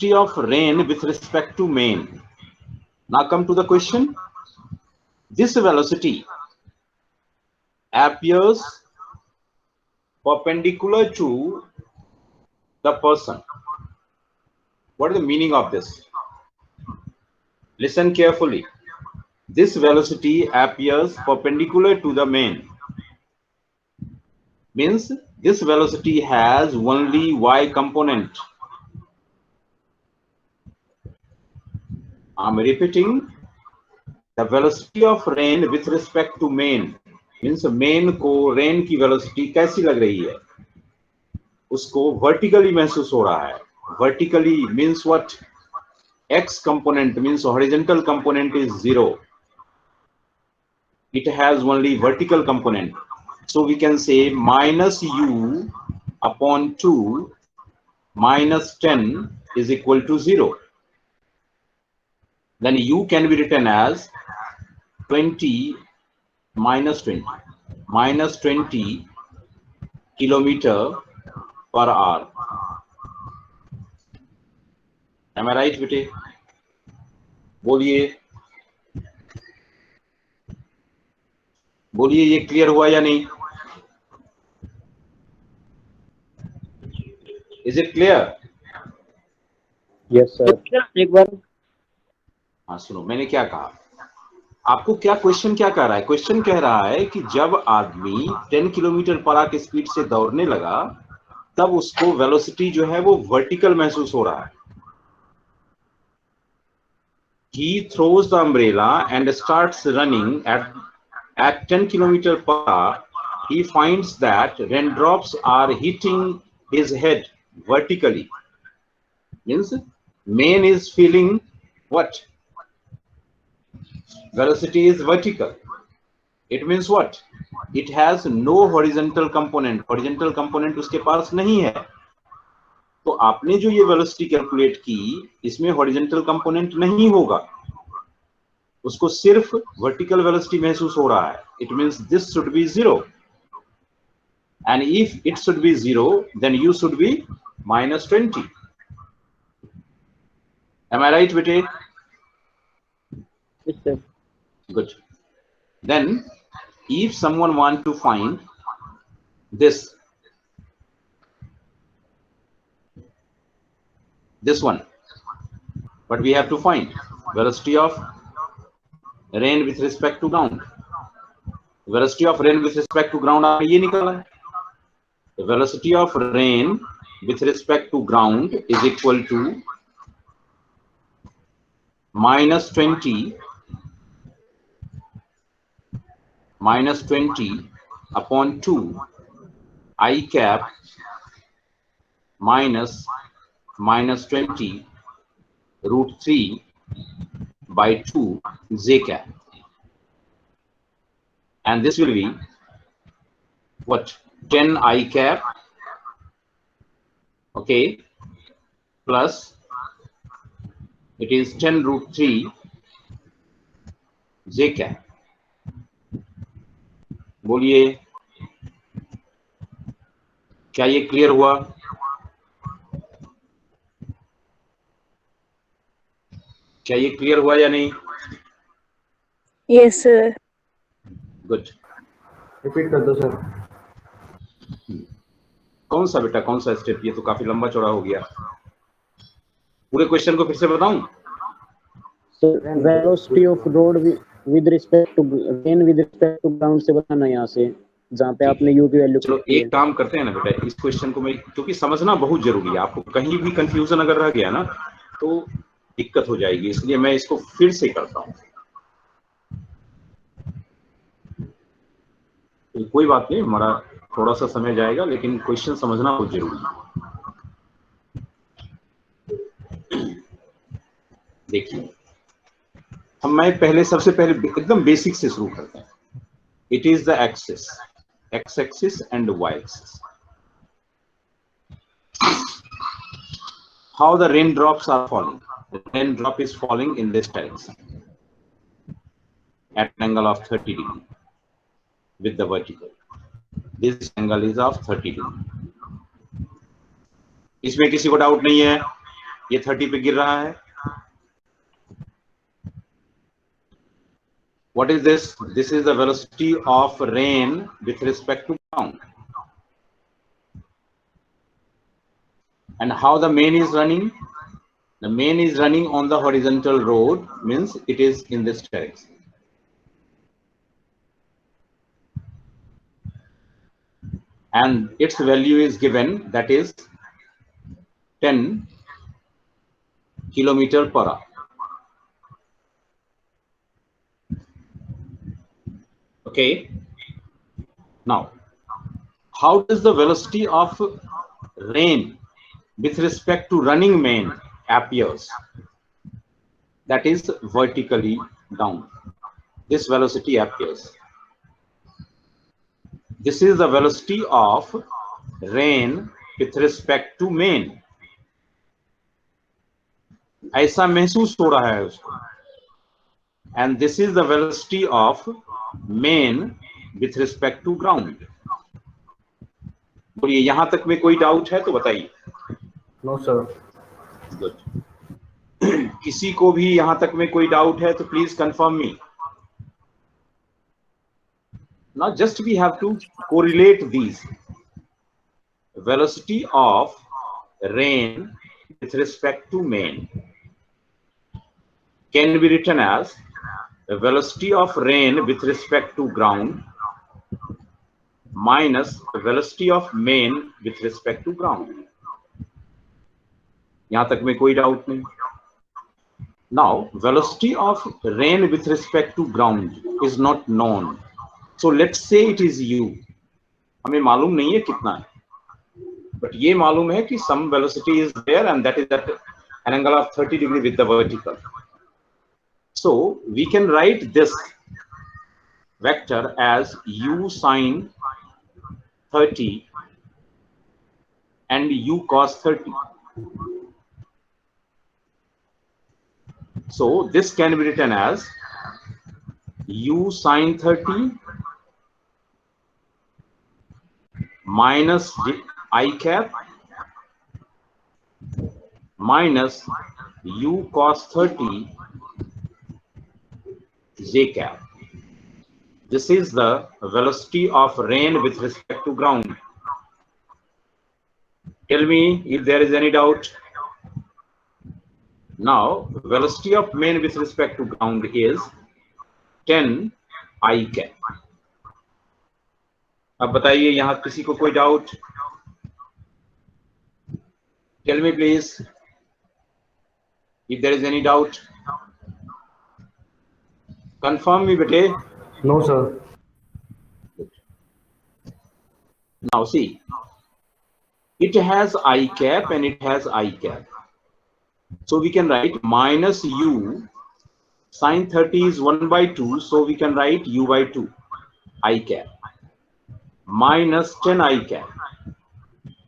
of rain with respect to main. Now come to the question. This velocity appears perpendicular to the person. What is the meaning of this? Listen carefully. This velocity appears perpendicular to the main. Means this velocity has only y component. I'm repeating. The velocity of rain with respect to main means main को rain की velocity कैसी लग रही है, उसको vertically महसूस हो रहा है. Vertically means what? X component means horizontal component is 0. It has only vertical component. So we can say minus u upon 2 minus 10 is equal to 0. Then u can be written as 20 minus 20 kilometer per hour. Am I right, बेटे? बोलिए ये clear हुआ या नहीं? Is it clear? Yes sir. एक बार हाँ सुनो, मैंने क्या कहा आपको, क्या क्वेश्चन क्या कह रहा है? क्वेश्चन कह रहा है कि जब आदमी 10 किलोमीटर पर आवर की स्पीड से दौड़ने लगा तब उसको वेलोसिटी जो है वो वर्टिकल महसूस हो रहा है. He throws the umbrella and starts running at 10 kilometers per hour. He finds that raindrops are hitting his head vertically. Means man is feeling what? Velocity is vertical. It means what? It has no horizontal component. Horizontal component उसके पास नहीं है. तो आपने जो ये velocity calculate की इसमें horizontal component नहीं होगा, उसको सिर्फ वर्टिकल वेलोसिटी महसूस हो रहा है. It means this should be 0 and if it should be 0 then you should be minus 20. Am I right, बेटे? Yes sir. Good. Then if someone want to find this one, but we have to find velocity of rain with respect to ground. Velocity of rain with respect to ground आपने ये निकाला है. The velocity of rain with respect to ground is equal to minus 20 upon 2 I cap minus 20 root 3 by 2 j cap, and this will be what? 10 I cap, okay, plus it is 10 root 3 j cap. बोलिए क्या ये clear हुआ? क्या ये clear हुआ या नहीं? Yes sir. Good. Repeat कर दो सर. कौन सा बेटा, कौन सा स्टेप? ये तो काफी लंबा चौड़ा हो गया. पूरे क्वेश्चन को फिर से बताऊं? Sir velocity of rod with respect to rain with respect to ground से बताना यहाँ से जहाँ पे आपने यू की वैल्यू. चलो एक काम करते हैं ना बेटा, इस क्वेश्चन को मैं, क्योंकि समझना बहुत जरूरी है, आपको कहीं भी कंफ्यूजन अगर रह गया ना तो दिक्कत हो जाएगी, इसलिए मैं इसको फिर से करता हूं. तो कोई बात नहीं, हमारा थोड़ा सा समय जाएगा, लेकिन क्वेश्चन समझना बहुत जरूरी है. देखिए मैं पहले सबसे पहले एकदम बेसिक से शुरू करते हैं. It is the axis, x axis and y axis. How the raindrops are falling? The raindrop is falling in this direction at an angle of 30 degree with the vertical. This angle is of 30 degree. इसमें किसी को doubt नहीं है? ये 30 पे गिर रहा है. What is this? This is the velocity of rain with respect to ground. And how the main is running? The main is running on the horizontal road, means it is in this direction. And its value is given, that is 10 kilometer per hour. Okay. Now, how does the velocity of rain with respect to running main appears? That is vertically down. This velocity appears. This is the velocity of rain with respect to main. ऐसा महसूस हो रहा है उसको. And this is the velocity of main with respect to ground. बोलिए, यहां तक में कोई डाउट है तो बताइए. No sir. गुड. किसी को भी यहां तक में कोई डाउट है तो please confirm me. Now just we have to correlate these. Velocity of rain with respect to main can be written as the velocity of rain with respect to ground minus the velocity of main with respect to ground. यहां तक में कोई doubt नहीं. Now velocity of rain with respect to ground is not known. So let's say it is u. हमें मालूम नहीं है कितना है, but ये मालूम है कि some velocity is there and that is at an angle of 30 degree with the vertical. So we can write this vector as u sine 30 and u cos 30. So this can be written as u sine 30 minus I cap minus u cos 30 j cap. This is the velocity of rain with respect to ground. Tell me if there is any doubt. Now velocity of main with respect to ground is 10 I cap. अब बताइए, यहां किसी को कोई doubt? Tell me please if there is any doubt. Confirm me bete. No sir. Now see, it has I cap and it has I cap. So we can write minus u sine 30 is 1 by 2. So we can write u by 2 I cap minus 10 I cap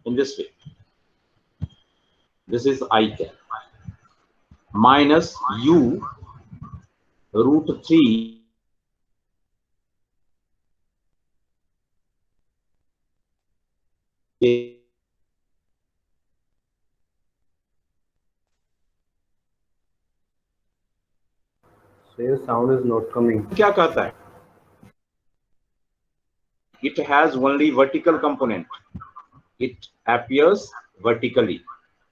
in this way. This is I cap minus u root 3 Sir, sound is not coming. क्या कहता है? It has only vertical component. It appears vertically,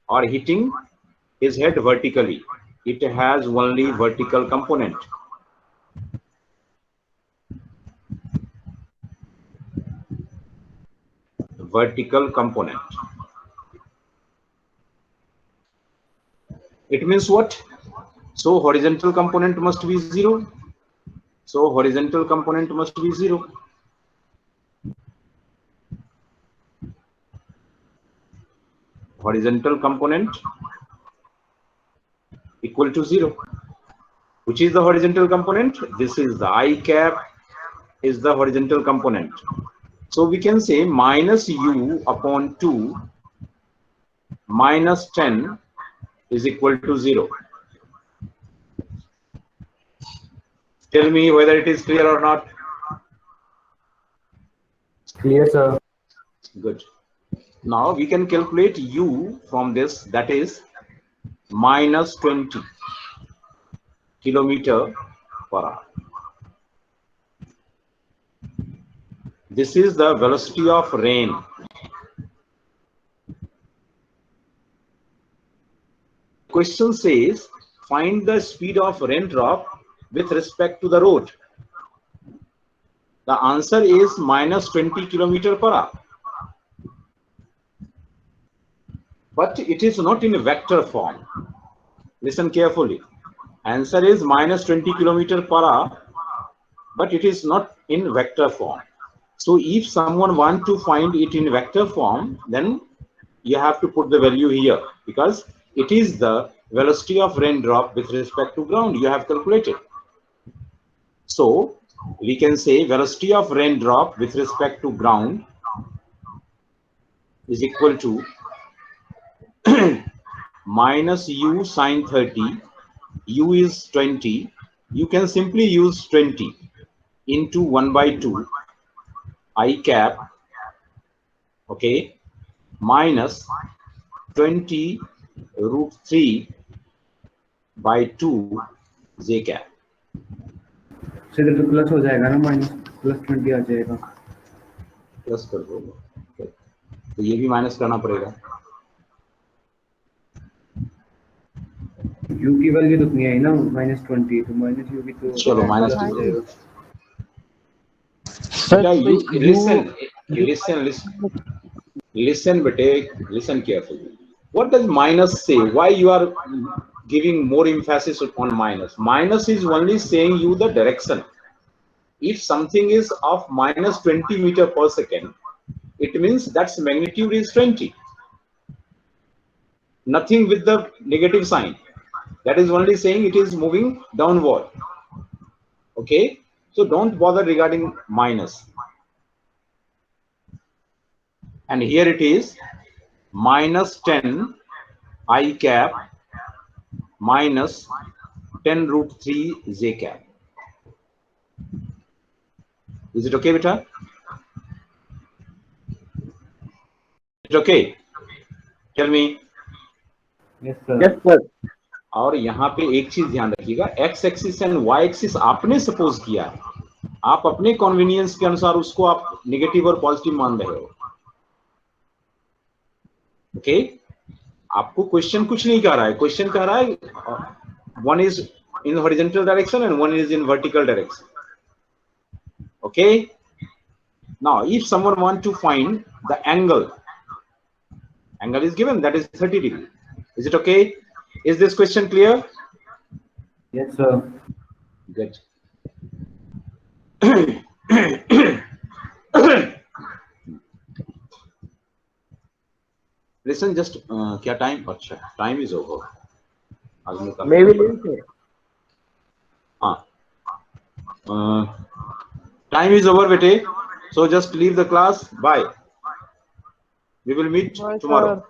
or hitting his head vertically. It has only vertical component. Vertical component. It means what? So horizontal component must be 0. So horizontal component must be 0. Horizontal component equal to 0. Which is the horizontal component? This is the I cap is the horizontal component. So we can say minus u upon 2 minus 10 is equal to 0. Tell me whether it is clear or not. Clear, sir. Good. Now we can calculate u from this, that is minus 20 kilometer per hour. This is the velocity of rain. Question says, find the speed of raindrop with respect to the road. The answer is minus 20 kilometer per hour. But it is not in vector form. Listen carefully. Answer is minus 20 kilometer per hour, but it is not in vector form. So if someone wants to find it in vector form, then you have to put the value here, because it is the velocity of raindrop with respect to ground you have calculated. So we can say velocity of raindrop with respect to ground is equal to minus u sine 30. U is 20. You can simply use 20 into 1 by 2 I cap, okay, minus 20 root 3 by 2 j cap. तो plus हो जाएगा ना, minus plus 20 आ जाएगा. Plus कर दो, तो ये भी माइनस करना पड़ेगा. u की वैल्यू तो नहीं आई ना, माइनस 20, तो माइनस u भी तो चलो माइनस हो जाएगा. listen bete, listen carefully. What does minus say? Why you are giving more emphasis on minus? Minus is only saying you the direction. If something is of minus 20 meter per second, it means that's magnitude is 20. Nothing with the negative sign. That is only saying it is moving downward. Okay, so don't bother regarding minus. And here it is minus 10 I cap minus 10 root 3 j cap. Is it okay, beta? Is it okay? Tell me. Yes sir. Yes sir. और यहाँ पे एक चीज ध्यान रखिएगा, X axis and Y axis आपने suppose किया है, आप अपने कन्वीनियंस के अनुसार उसको आप नेगेटिव और पॉजिटिव मान रहे हो. ओके, आपको क्वेश्चन कुछ नहीं कह रहा है. क्वेश्चन कह रहा है one is in horizontal direction and one is in vertical direction. Okay, now if someone want to find the angle is given, that is 30 degree. Is it okay? Is this question clear? Yes sir. Good. Listen, just क्या time? अच्छा, time is over. Maybe later. हाँ, time is over, bete. So just leave the class. Bye. We will meet tomorrow.